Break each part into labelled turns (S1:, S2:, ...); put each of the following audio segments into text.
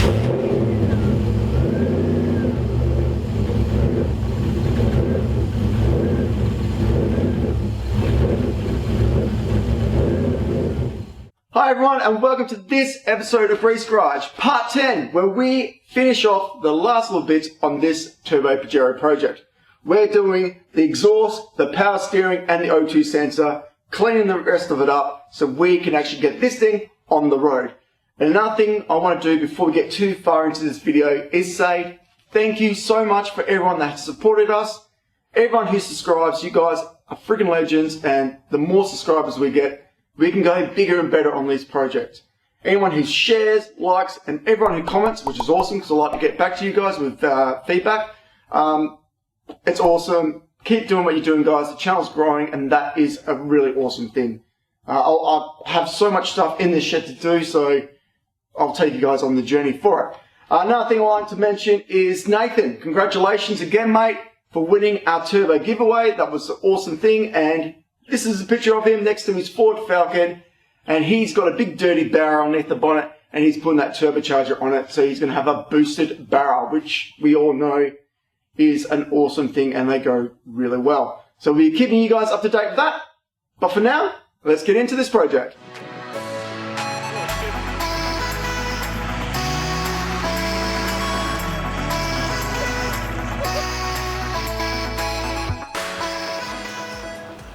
S1: Hi everyone, and welcome to this episode of Grease Garage, part 10, where we finish off the last little bits on this Turbo Pajero project. We're doing the exhaust, the power steering, and the O2 sensor, cleaning the rest of it up so we can actually get this thing on the road. And another thing I want to do before we get too far into this video is say thank you so much for everyone that has supported us. Everyone who subscribes, you guys are freaking legends, and the more subscribers we get, we can go bigger and better on these projects. Anyone who shares, likes, and everyone who comments, which is awesome because I like to get back to you guys with feedback. It's awesome. Keep doing what you're doing, guys. The channel's growing, and that is a really awesome thing. I have so much stuff in this shed to do, so I'll take you guys on the journey for it. Another thing I like to mention is Nathan. Congratulations again, mate, for winning our Turbo giveaway. That was an awesome thing, and this is a picture of him next to his Ford Falcon, and he's got a big dirty barrel underneath the bonnet, and he's putting that turbocharger on it, so he's going to have a boosted barrel, which we all know is an awesome thing, and they go really well. So we'll be keeping you guys up to date with that, but for now, let's get into this project.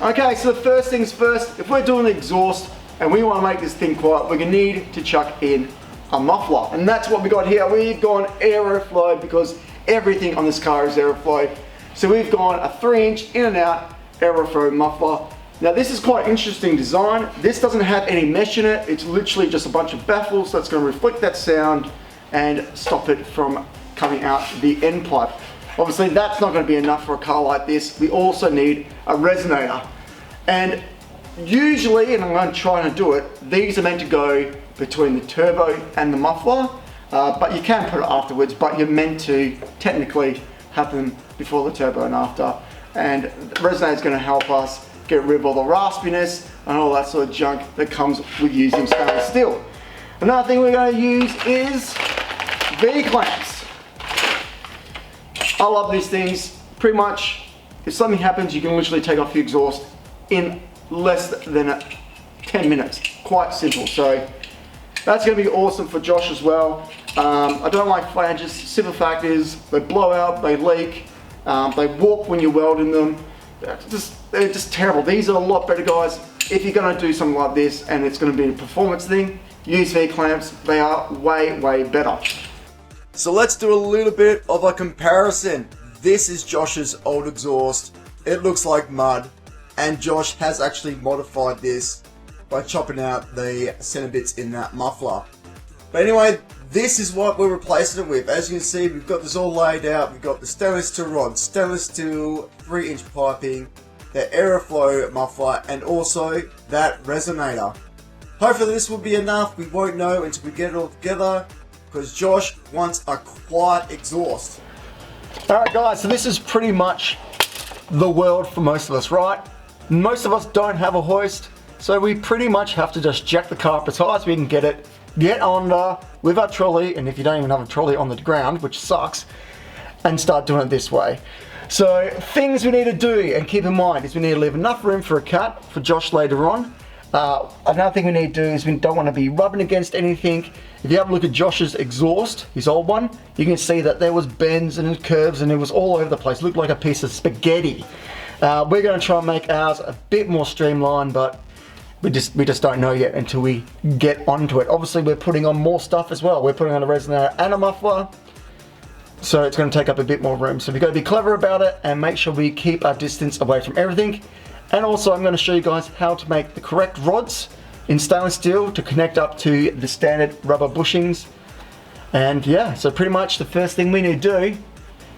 S1: Okay, so the first things first, if we're doing the exhaust and we want to make this thing quiet, we're going to need to chuck in a muffler. And that's what we got here. We've gone aeroflow because everything on this car is aeroflow. So we've gone a 3-inch in and out aeroflow muffler. Now this is quite an interesting design. This doesn't have any mesh in it. It's literally just a bunch of baffles that's going to reflect that sound and stop it from coming out the end pipe. Obviously that's not going to be enough for a car like this. We also need a resonator. And usually, and I'm going to try and do it, these are meant to go between the turbo and the muffler, but you can put it afterwards, but you're meant to technically have them before the turbo and after. And the resonator is going to help us get rid of all the raspiness and all that sort of junk that comes with using stainless steel. Another thing we're going to use is V-clamps. I love these things. Pretty much, if something happens, you can literally take off your exhaust in less than 10 minutes. Quite simple. So that's going to be awesome for Josh as well. I don't like flanges. Simple fact is they blow out, they leak, they warp when you're welding them. They're just terrible. These are a lot better, guys. If you're going to do something like this and it's going to be a performance thing, use V-clamps. They are way, way better. So let's do a little bit of a comparison. This is Josh's old exhaust. It looks like mud, and Josh has actually modified this by chopping out the center bits in that muffler. But anyway, this is what we're replacing it with. As you can see, we've got this all laid out. We've got the stainless steel rod, stainless steel 3-inch piping, the aeroflow muffler, and also that resonator. Hopefully this will be enough. We won't know until we get it all together, because Josh wants a quiet exhaust. Alright guys, so this is pretty much the world for most of us, right? Most of us don't have a hoist, so we pretty much have to just jack the car up as high as we can get under with our trolley, and if you don't even have a trolley on the ground, which sucks, and start doing it this way. So things we need to do and keep in mind is we need to leave enough room for a cut for Josh later on. Another thing we need to do is we don't want to be rubbing against anything. If you have a look at Josh's exhaust, his old one, you can see that there was bends and curves and it was all over the place. It looked like a piece of spaghetti. We're going to try and make ours a bit more streamlined, but we just don't know yet until we get onto it. Obviously we're putting on more stuff as well. We're putting on a resonator and a muffler, so it's going to take up a bit more room. So we've got to be clever about it and make sure we keep our distance away from everything. And also I'm going to show you guys how to make the correct rods in stainless steel to connect up to the standard rubber bushings. And yeah, so pretty much the first thing we need to do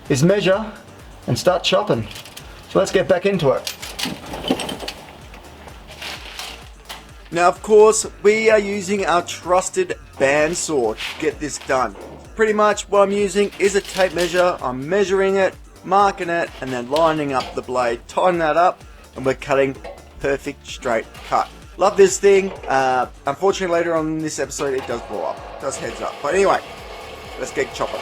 S1: is measure and start chopping. So let's get back into it. Now of course we are using our trusted bandsaw to get this done. Pretty much what I'm using is a tape measure. I'm measuring it, marking it, and then lining up the blade, tightening that up, and we're cutting perfect straight cut. Love this thing. Unfortunately later on in this episode it does blow up. It does heads up. But anyway,
S2: let's get chopping.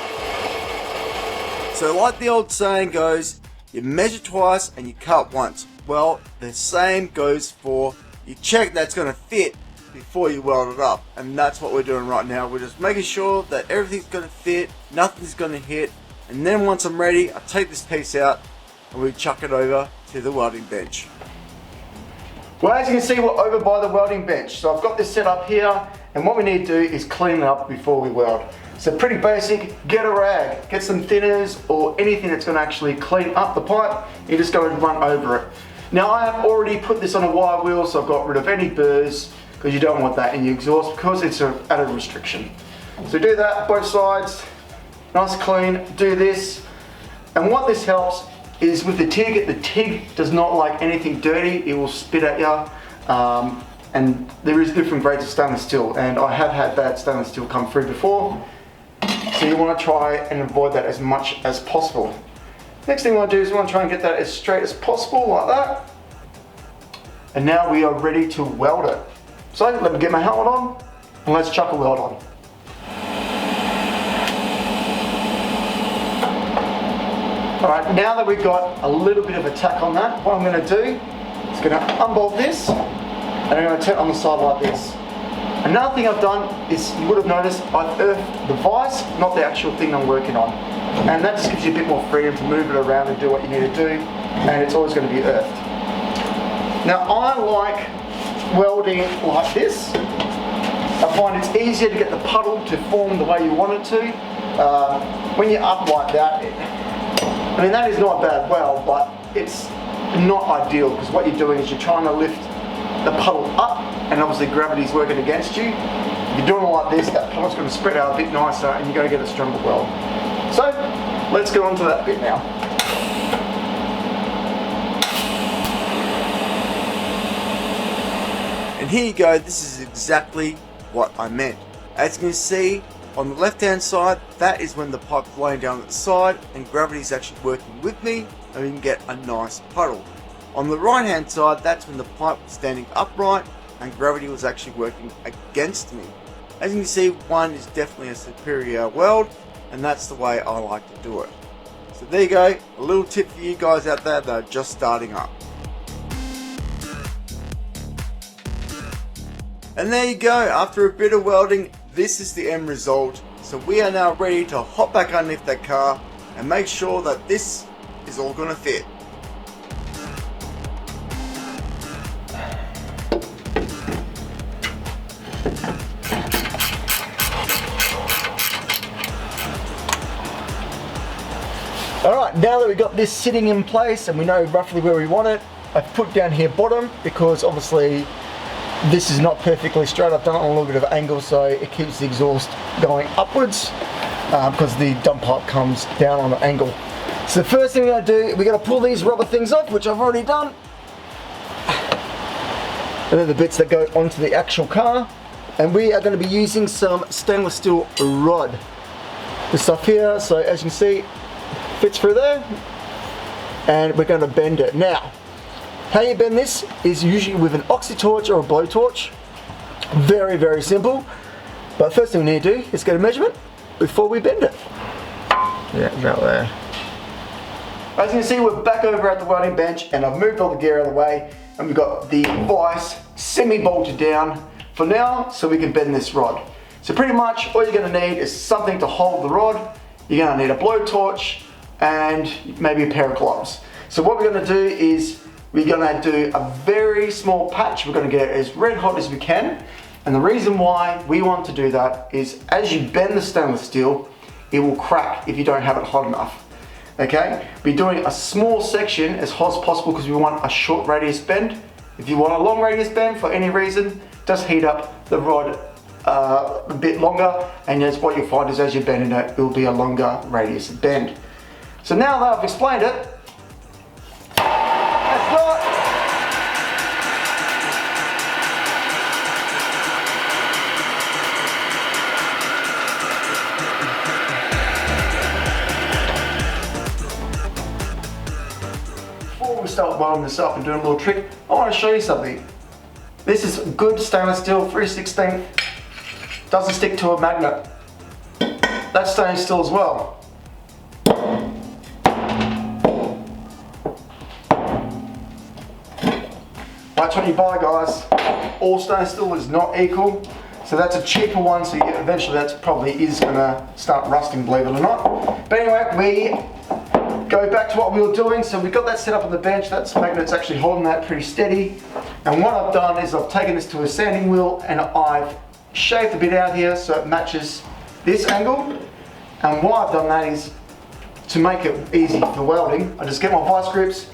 S2: So like the old saying goes, you measure twice and you cut once. Well, the same goes for you check that's going to fit before you weld it up, and that's what we're doing right now. We're just making sure that everything's going to fit, nothing's going to hit, and then once I'm ready, I take this piece out and we chuck it over to the welding bench.
S1: Well, as you can see, we're over by the welding bench. So I've got this set up here, and what we need to do is clean it up before we weld. So pretty basic, get a rag, get some thinners or anything that's going to actually clean up the pipe. You just go and run over it. Now I have already put this on a wire wheel, so I've got rid of any burrs, because you don't want that in your exhaust because it's an added restriction. So do that, both sides, nice clean, do this. And what this helps is with the TIG does not like anything dirty, it will spit at you. And there is different grades of stainless steel, and I have had bad stainless steel come through before. So you want to try and avoid that as much as possible. Next thing I want to do is I want to try and get that as straight as possible, like that. And now we are ready to weld it. So let me get my helmet on and let's chuck a weld on. Alright, now that we've got a little bit of a tack on that, what I'm going to do is going to unbolt this and I'm going to turn it on the side like this. Another thing I've done is, you would have noticed, I've earthed the vise, not the actual thing I'm working on. And that just gives you a bit more freedom to move it around and do what you need to do, and it's always going to be earthed. Now I like welding like this. I find it's easier to get the puddle to form the way you want it to. When you're up like that, I mean that is not a bad weld, but it's not ideal because what you're doing is you're trying to lift the puddle up and obviously gravity's working against you. If you're doing it like this, that puddle's going to spread out a bit nicer and you're going to get a stronger weld. So let's go on to that bit now.
S2: And here you go, this is exactly what I meant. As you can see, on the left hand side, that is when the pipe's laying down at the side and gravity is actually working with me and we can get a nice puddle. On the right hand side, that's when the pipe was standing upright and gravity was actually working against me. As you can see, one is definitely a superior weld, and that's the way I like to do it. So there you go, a little tip for you guys out there that are just starting up. And there you go, after a bit of welding, this is the end result. So we are now ready to hop back underneath that car and make sure that this is all going to fit.
S1: Alright, now that we've got this sitting in place and we know roughly where we want it, I've put down here bottom because obviously this is not perfectly straight. I've done it on a little bit of angle so it keeps the exhaust going upwards because the dump pipe comes down on an angle. So the first thing we're going to do, we're going to pull these rubber things off, which I've already done. And they're the bits that go onto the actual car. And we are going to be using some stainless steel rod. This stuff here, so as you can see, fits through there. And we're going to bend it. Now, how you bend this is usually with an oxy torch or a blowtorch. Very, very simple. But first thing we need to do is get a measurement before we bend it. Yeah, about there. As you can see, we're back over at the welding bench and I've moved all the gear out of the way and we've got the vise semi-bolted down for now so we can bend this rod. So pretty much all you're going to need is something to hold the rod. You're going to need a blowtorch and maybe a pair of gloves. So what we're going to do is we're going to do a very small patch. We're going to get it as red hot as we can. And the reason why we want to do that is as you bend the stainless steel, it will crack if you don't have it hot enough. Okay, we're doing a small section as hot as possible because we want a short radius bend. If you want a long radius bend for any reason, just heat up the rod a bit longer, and that's what you'll find is as you're bending it, it will be a longer radius bend. So now that I've explained it, let's do it. Before we start welding this up and doing a little trick, I want to show you something. This is good stainless steel 3/16. Doesn't stick to a magnet. that's staying still as well. That's what you buy, guys. All stainless steel is not equal. So that's a cheaper one, so eventually that's probably is gonna start rusting, believe it or not. But anyway, we go back to what we were doing. So we got that set up on the bench. That's magnet's actually holding that pretty steady. And what I've done is I've taken this to a sanding wheel and I've shaved a bit out here so it matches this angle. And why I've done that is to make it easy for welding. I just get my vice grips,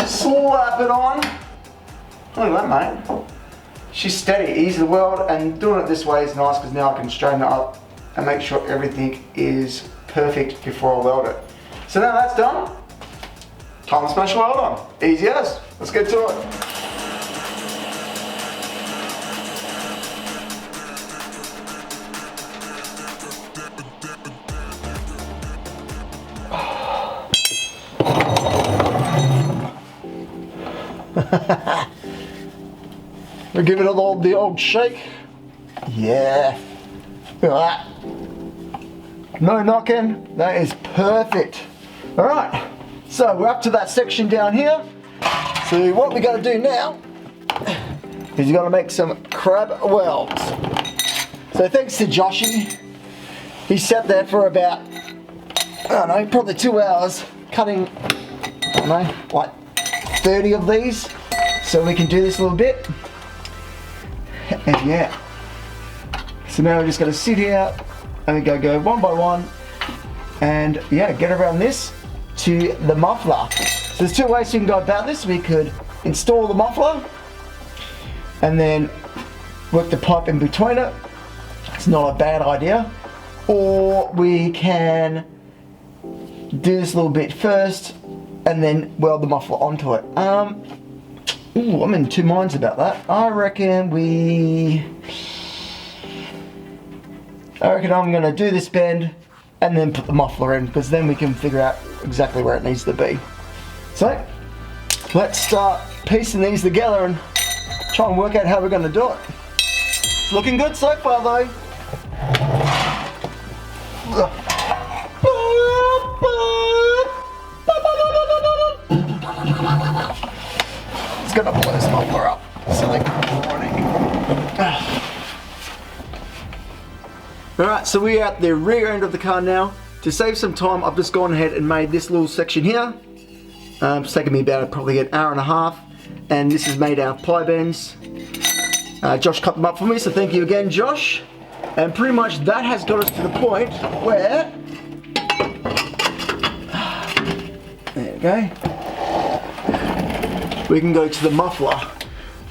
S1: slap it on. Look at that, mate. She's steady, easy to weld, and doing it this way is nice because now I can straighten it up and make sure everything is perfect before I weld it. So now that's done, time to smash the weld on. Easy as. Let's get to it. We'll give it the old shake. Yeah. Look at that. No knocking. That is perfect. All right. So we're up to that section down here. So what we got to do now is you got to make some crab welds. So thanks to Joshy, he sat there for about, I don't know, probably 2 hours cutting, I don't know, like 30 of these. So we can do this a little bit. And yeah, so now we're just going to sit here and we go one by one and yeah, get around this to the muffler. So there's 2 ways you can go about this. We could install the muffler and then work the pipe in between it. It's not a bad idea. Or we can do this a little bit first and then weld the muffler onto it. Ooh, I'm in 2 minds about that. I reckon I'm gonna do this bend and then put the muffler in, because then we can figure out exactly where it needs to be. So, let's start piecing these together and try and work out how we're gonna do it. It's looking good so far though. Gonna blow this muffler up. Silly morning. Alright, so we're at the rear end of the car now. To save some time, I've just gone ahead and made this little section here. It's taken me about probably an hour and a half. And this is made out of ply bends. Josh cut them up for me, so thank you again, Josh. And pretty much that has got us to the point where... There we go. We can go to the muffler.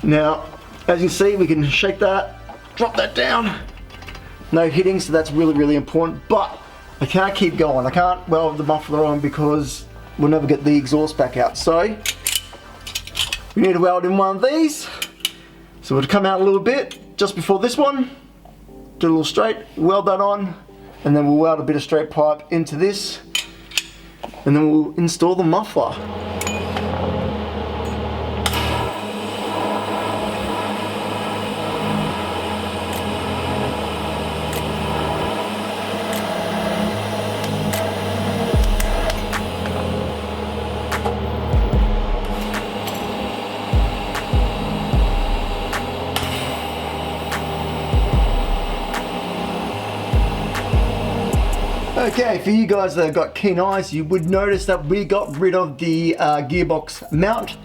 S1: Now, as you see, we can shake that, drop that down. No hitting, so that's really, really important. But I can't keep going. I can't weld the muffler on because we'll never get the exhaust back out. So, we need to weld in one of these. So we'll come out a little bit just before this one. Do a little straight, weld that on, and then we'll weld a bit of straight pipe into this. And then we'll install the muffler. Okay, for you guys that have got keen eyes, you would notice that we got rid of the gearbox mount,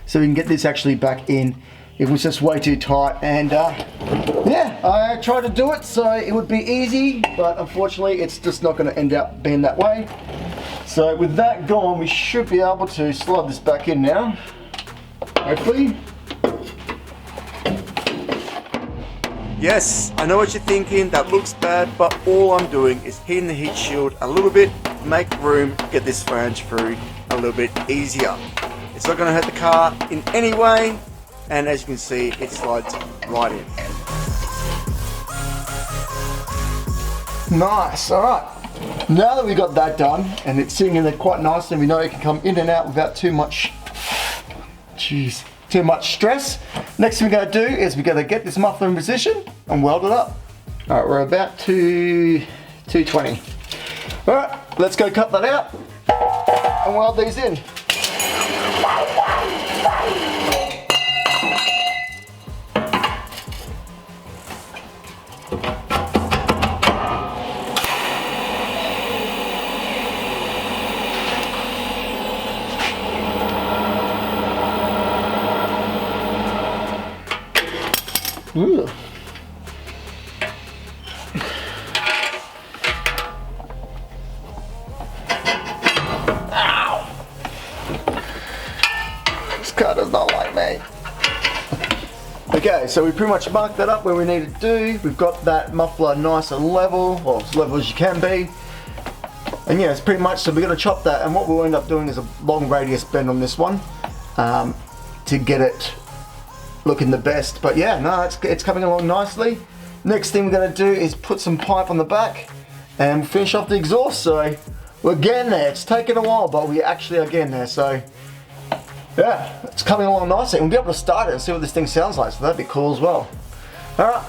S1: so we can get this actually back in. It was just way too tight, and yeah, I tried to do it so it would be easy, but unfortunately it's just not going to end up being that way. So with that gone, we should be able to slide this back in now, hopefully.
S2: Yes, I know what you're thinking, that looks bad, but all I'm doing is heating the heat shield a little bit, make room, get this flange through a little bit easier. It's not going to hurt the car in any way, and as you can see, it slides right in.
S1: Nice, alright. Now that we got that done, and it's sitting in there quite nice, and we know it can come in and out without too much stress. Next thing we're going to do is we're going to get this muffler in position and weld it up. Alright, we're about to 220. Alright, let's go cut that out and weld these in. Ooh. Ow! This car does not like me. Okay, so we pretty much marked that up where we need to do. We've got that muffler nice and level, or as level as you can be. And yeah, it's pretty much, so we're going to chop that, and what we'll end up doing is a long radius bend on this one to get it looking the best. But yeah, no, it's coming along nicely. Next thing we're going to do is put some pipe on the back and finish off the exhaust. So we're getting there. It's taken a while, but we actually are getting there. So yeah, it's coming along nicely. We'll be able to start it and see what this thing sounds like, so that'd be cool as well. Alright,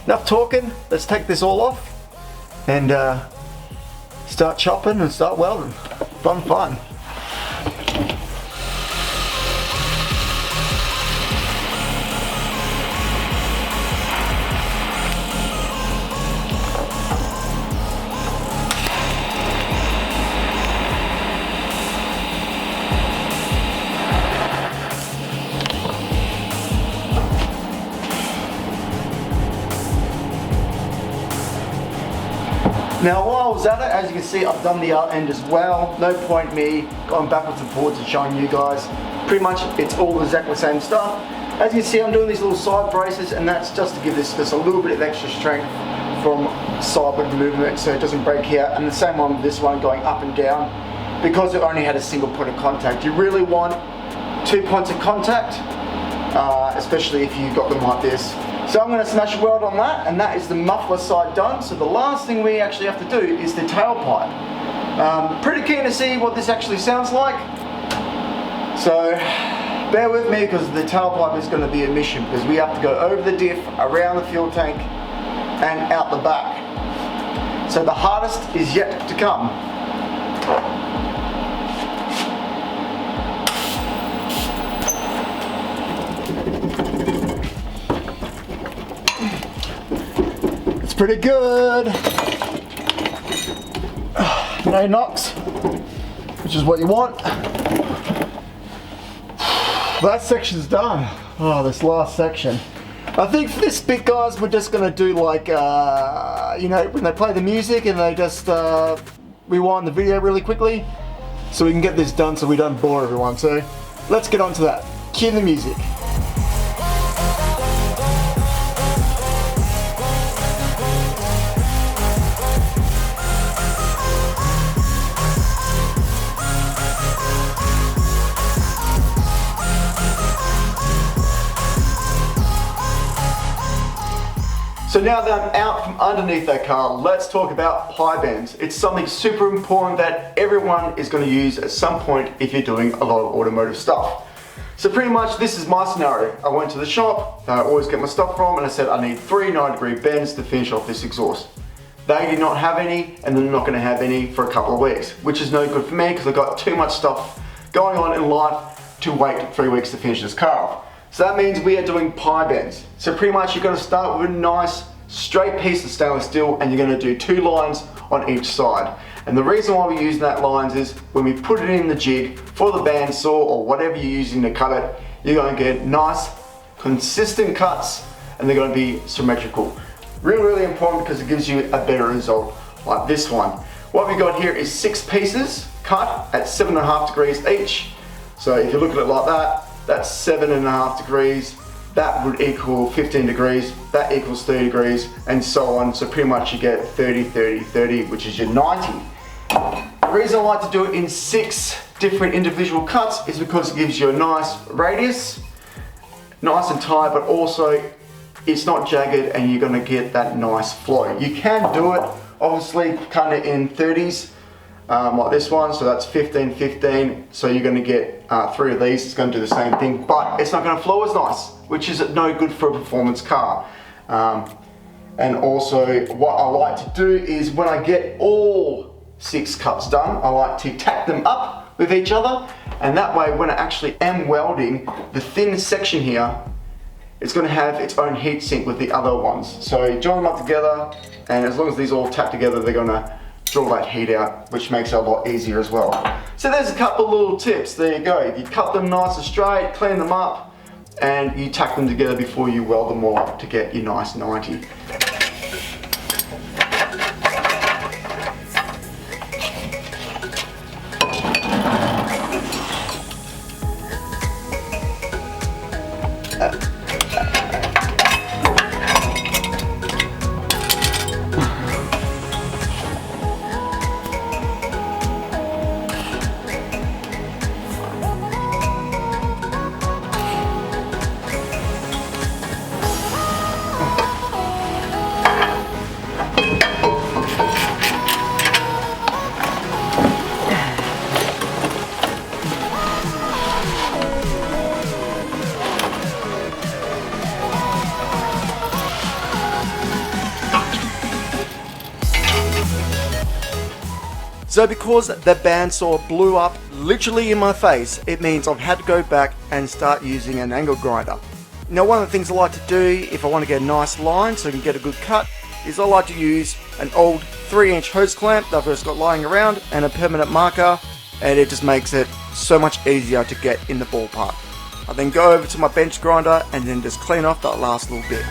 S1: enough talking. Let's take this all off and start chopping and start welding. Fun. Now while I was at it, as you can see, I've done the other end as well. No point me going backwards and forwards and showing you guys. Pretty much it's all exactly the same stuff. As you can see, I'm doing these little side braces, and that's just to give this a little bit of extra strength from sideward movement so it doesn't break here. And the same one with this one going up and down, because it only had a single point of contact. You really want 2 points of contact, especially if you've got them like this. So I'm going to smash a weld on that, and that is the muffler side done. So the last thing we actually have to do is the tailpipe. Pretty keen to see what this actually sounds like. So bear with me, because the tailpipe is going to be a mission, because we have to go over the diff, around the fuel tank, and out the back. So the hardest is yet to come. Pretty good. No knocks, which is what you want. That section's done. Oh, this last section. I think for this bit, guys, we're just gonna do like, you know, when they play the music and they just rewind the video really quickly, so we can get this done so we don't bore everyone. So let's get on to that. Cue the music. So now that I'm out from underneath that car, let's talk about pie bends. It's something super important that everyone is going to use at some point if you're doing a lot of automotive stuff. So pretty much this is my scenario. I went to the shop that I always get my stuff from, and I said I need 3 90-degree bends to finish off this exhaust. They did not have any, and they're not going to have any for a couple of weeks, which is no good for me because I've got too much stuff going on in life to wait 3 weeks to finish this car off. So that means we are doing pie bends. So pretty much you're going to start with a nice straight piece of stainless steel, and you're going to do 2 lines on each side. And the reason why we're using that lines is when we put it in the jig for the bandsaw or whatever you're using to cut it, you're going to get nice consistent cuts, and they're going to be symmetrical. Really important because it gives you a better result like this one. What we got here is 6 pieces cut at 7.5 degrees each. So if you look at it like that, that's 7.5 degrees. That would equal 15 degrees, that equals 30 degrees, and so on. So pretty much you get 30, 30, 30, which is your 90. The reason I like to do it in 6 different individual cuts is because it gives you a nice radius, nice and tight, but also it's not jagged and you're gonna get that nice flow. You can do it, obviously, cut it in 30s, like this one, so that's 15, 15, so you're gonna get 3 of these. It's gonna do the same thing, but it's not gonna flow as nice, which is no good for a performance car. And also what I like to do is when I get all 6 cuts done, I like to tack them up with each other, and that way when I actually am welding, the thin section here, it's going to have its own heat sink with the other ones. So you join them up together, and as long as these all tap together, they're going to draw that heat out, which makes it a lot easier as well. So there's a couple little tips. There you go. You cut them nice and straight, clean them up, and you tack them together before you weld them all up to get your nice 90.
S2: So because the bandsaw blew up literally in my face, it means I've had to go back and start using an angle grinder. Now one of the things I like to do if I want to get a nice line so I can get a good cut is I like to use an old 3-inch hose clamp that I've just got lying around and a permanent marker, and it just makes it so much easier to get in the ballpark. I then go over to my bench grinder and then just clean off that last little bit.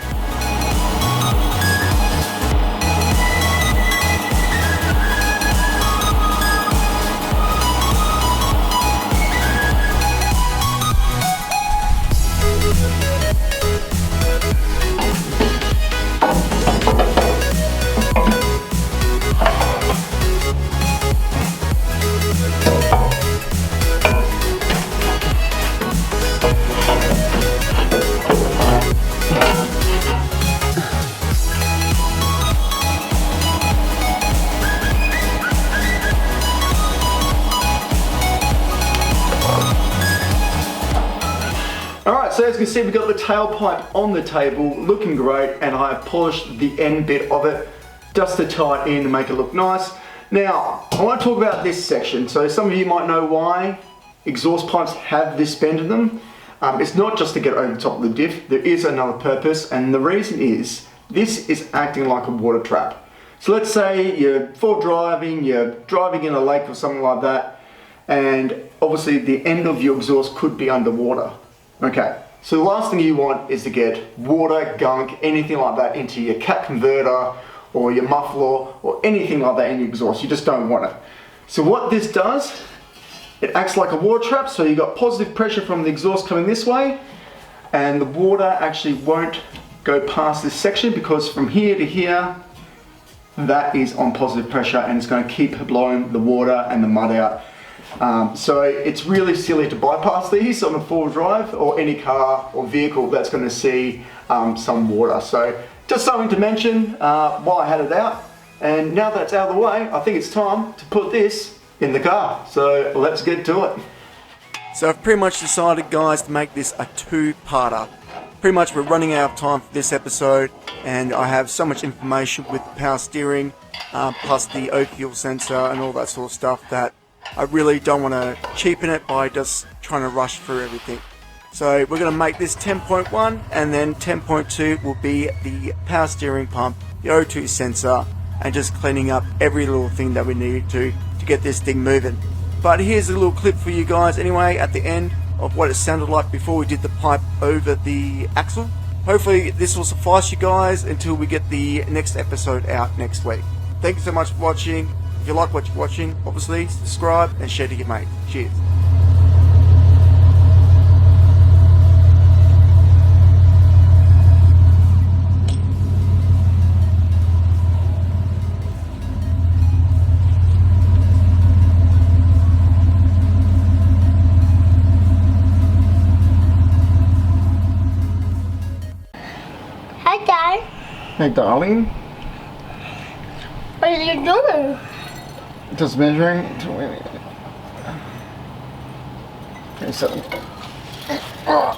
S1: So as you can see, we've got the tailpipe on the table, looking great, and I have polished the end bit of it just to tie it in and make it look nice. Now, I want to talk about this section. So some of you might know why exhaust pipes have this bend in them. It's not just to get over the top of the diff, there is another purpose, and the reason is, this is acting like a water trap. So let's say you're you're driving in a lake or something like that, and obviously the end of your exhaust could be underwater. Okay. So the last thing you want is to get water, gunk, anything like that into your cat converter or your muffler or anything like that in your exhaust. You just don't want it. So what this does, it acts like a water trap. So you've got positive pressure from the exhaust coming this way, and the water actually won't go past this section because from here to here, that is on positive pressure, and it's going to keep blowing the water and the mud out. So it's really silly to bypass these on a four-wheel drive or any car or vehicle that's going to see some water. So just something to mention while I had it out. And now that it's out of the way, I think it's time to put this in the car. So let's get to it.
S2: So I've pretty much decided, guys, to make this a two-parter. Pretty much we're running out of time for this episode, and I have so much information with the power steering, plus the O fuel sensor and all that sort of stuff that I really don't want to cheapen it by just trying to rush through everything. So we're going to make this 10.1, and then 10.2 will be the power steering pump, the O2 sensor, and just cleaning up every little thing that we need to get this thing moving. But here's a little clip for you guys anyway at the end of what it sounded like before we did the pipe over the axle. Hopefully this will suffice you guys until we get the next episode out next week. Thank you so much for watching. If you like what you're watching, obviously subscribe and share to your mate. Cheers.
S3: Hi, Dad.
S1: Hey, darling.
S3: What are you doing?
S1: Just measuring. 27. Oh.